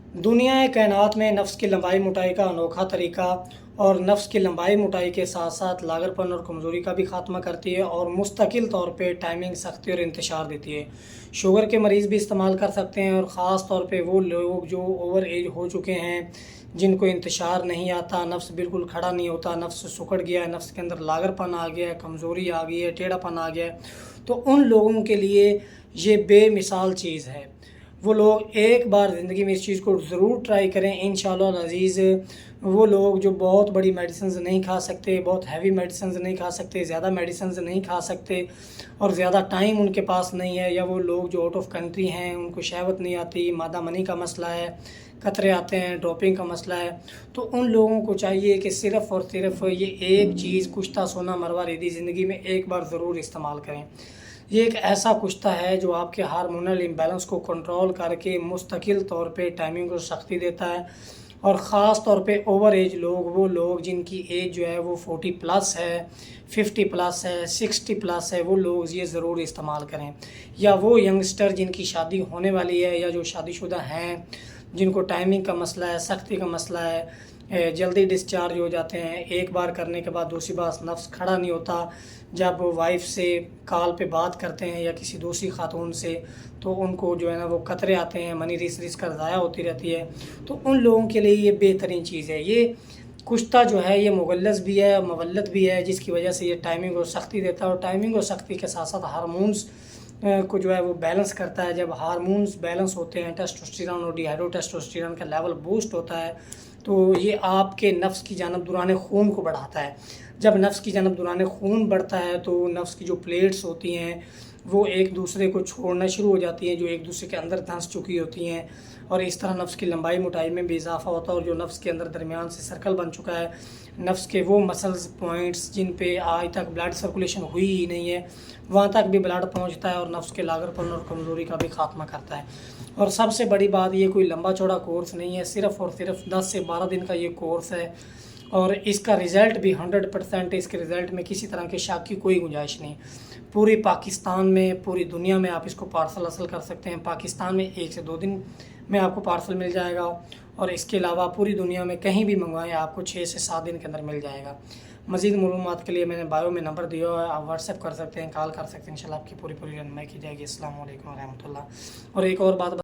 दुनिया कायनात में नफ्स की लंबाई मोटाई का अनोखा तरीका और नफ्स की लंबाई मोटाई के साथ साथ लागरपन और कमज़ोरी का भी ख़ात्मा करती है और मुस्तकिल तौर पे टाइमिंग, सख्ती और इंतशार देती है। शुगर के मरीज़ भी इस्तेमाल कर सकते हैं और ख़ास तौर पे वो लोग जो ओवर एज हो चुके हैं, जिनको इंतशार नहीं आता, नफ्स बिल्कुल खड़ा नहीं होता, नफ्स सिकुड़ गया है, नफ्स के अंदर लागरपन आ गया है, कमज़ोरी आ गई है, टेढ़ापन आ गया है, तो उन लोगों के लिए ये बेमिसाल चीज़ है। वो लोग एक बार ज़िंदगी में इस चीज़ को ज़रूर ट्राई करें इंशाअल्लाह अज़ीज़। वो लोग जो बहुत बड़ी मेडिसिन्स नहीं खा सकते, बहुत हैवी मेडिसिन्स नहीं खा सकते, ज़्यादा मेडिसिन्स नहीं खा सकते और ज़्यादा टाइम उनके पास नहीं है, या वो लोग जो आउट ऑफ कंट्री हैं, उनको शहवत नहीं आती, मादा मनी का मसला है, कतरे आते हैं, ड्रॉपिंग का मसला है, तो उन लोगों को चाहिए कि सिर्फ़ और सिर्फ ये एक चीज़ कुश्ता सोना मरवा रेदी ज़िंदगी में एक बार ज़रूर इस्तेमाल करें। ये एक ऐसा कुश्ता है जो आपके हार्मोनल इम्बैलेंस को कंट्रोल करके मुस्तकिल तौर पे टाइमिंग को सख्ती देता है, और ख़ास तौर पे ओवर एज लोग, वो लोग जिनकी एज जो है वो 40 प्लस है, 50 प्लस है, 60 प्लस है, वो लोग ये ज़रूर इस्तेमाल करें। या वो यंगस्टर जिनकी शादी होने वाली है या जो शादीशुदा हैं, जिनको टाइमिंग का मसला है, सख्ती का मसला है, जल्दी डिस्चार्ज हो जाते हैं, एक बार करने के बाद दूसरी बार नफ्स खड़ा नहीं होता, जब वाइफ से कॉल पे बात करते हैं या किसी दूसरी खातून से, तो उनको जो है ना वो कतरे आते हैं, मनी रिस कर ज़ाया होती रहती है, तो उन लोगों के लिए ये बेहतरीन चीज़ है। ये कुश्ता जो है ये मुगल्लस भी है, मवल्लत भी है, जिसकी वजह से ये टाइमिंग और सख्ती देता है, और टाइमिंग और सख्ती के साथ साथ हार्मोन्स को जो है वो बैलेंस करता है। जब हार्मोन्स बैलेंस होते हैं, टेस्टोस्टेरोन और डिहाइड्रोटेस्टोस्टेरोन का लेवल बूस्ट होता है, तो ये आपके नफ्स की जानब दुराने खून को बढ़ाता है। जब नफ्स की जानब दुराने खून बढ़ता है तो नफ्स की जो प्लेट्स होती हैं वो एक दूसरे को छोड़ना शुरू हो जाती हैं, जो एक दूसरे के अंदर धंस चुकी होती हैं, और इस तरह नफ्स की लंबाई मोटाई में भी इजाफा होता है। और जो नफ्स के अंदर दरमियान से सर्कल बन चुका है, नफ्स के वो मसल्स पॉइंट्स जिन पे आज तक ब्लड सर्कुलेशन हुई ही नहीं है, वहाँ तक भी ब्लड पहुँचता है और नफ्स के लागरपन और कमज़ोरी का भी खात्मा करता है। और सबसे बड़ी बात, ये कोई लंबा चौड़ा कोर्स नहीं है, सिर्फ़ और सिर्फ 10 से 12 दिन का ये कोर्स है, और इसका रिज़ल्ट भी 100% है। इसके रिज़ल्ट में किसी तरह के शक की कोई गुंजाइश नहीं। पूरी पाकिस्तान में, पूरी दुनिया में आप इसको पार्सल हासिल कर सकते हैं। पाकिस्तान में 1 से 2 दिन में आपको पार्सल मिल जाएगा, और इसके अलावा पूरी दुनिया में कहीं भी मंगवाएं आपको 6 से 7 दिन के अंदर मिल जाएगा। मज़ीद मालूमात के लिए मैंने बायो में नंबर दिया हुआ है, आप व्हाट्सएप कर सकते हैं, कॉल कर सकते हैं, इंशाल्लाह आपकी पूरी रहनुमाई की जाएगी। अस्सलाम वालेकुम रहमतुल्लाह। और एक और बात